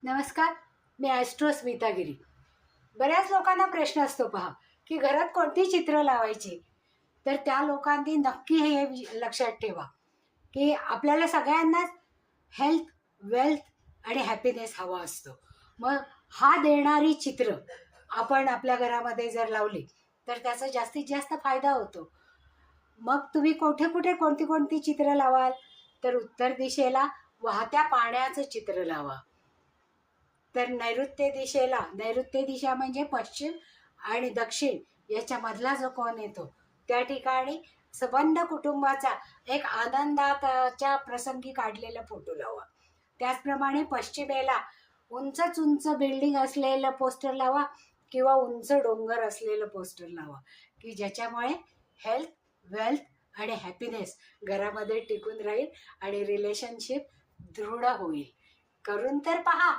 नमस्कार, मी ॲस्ट्रो स्मितागिरी. बऱ्याच लोकांना प्रश्न असतो पहा की घरात कोणती चित्र लावायची. तर त्या लोकांनी नक्की हे लक्षात ठेवा की आपल्याला सगळ्यांनाच हेल्थ, वेल्थ आणि हॅपीनेस हवा असतो. मग हा देणारी चित्र आपण आपल्या घरामध्ये जर लावली तर त्याचा जास्तीत जास्त फायदा होतो. मग तुम्ही कुठे कुठे कोणती कोणती चित्र लावाल? तर उत्तर दिशेला वाहत्या पाण्याचं चित्र लावा. तर नैऋत्य दिशा म्हणजे पश्चिम आणि दक्षिण याच्या मधला जो कोण येतो त्या ठिकाणी संबंध कुटुंबाचा एक आनंदाच्या प्रसंगी काढलेला फोटो लावा. त्याचप्रमाणे पश्चिमेला उंचच उंच बिल्डिंग असलेलं पोस्टर लावा किंवा उंच डोंगर असलेलं पोस्टर लावा की ज्याच्यामुळे हेल्थ, वेल्थ आणि हॅपीनेस घरामध्ये टिकून राहील आणि रिलेशनशिप दृढ होईल. करून तर पहा.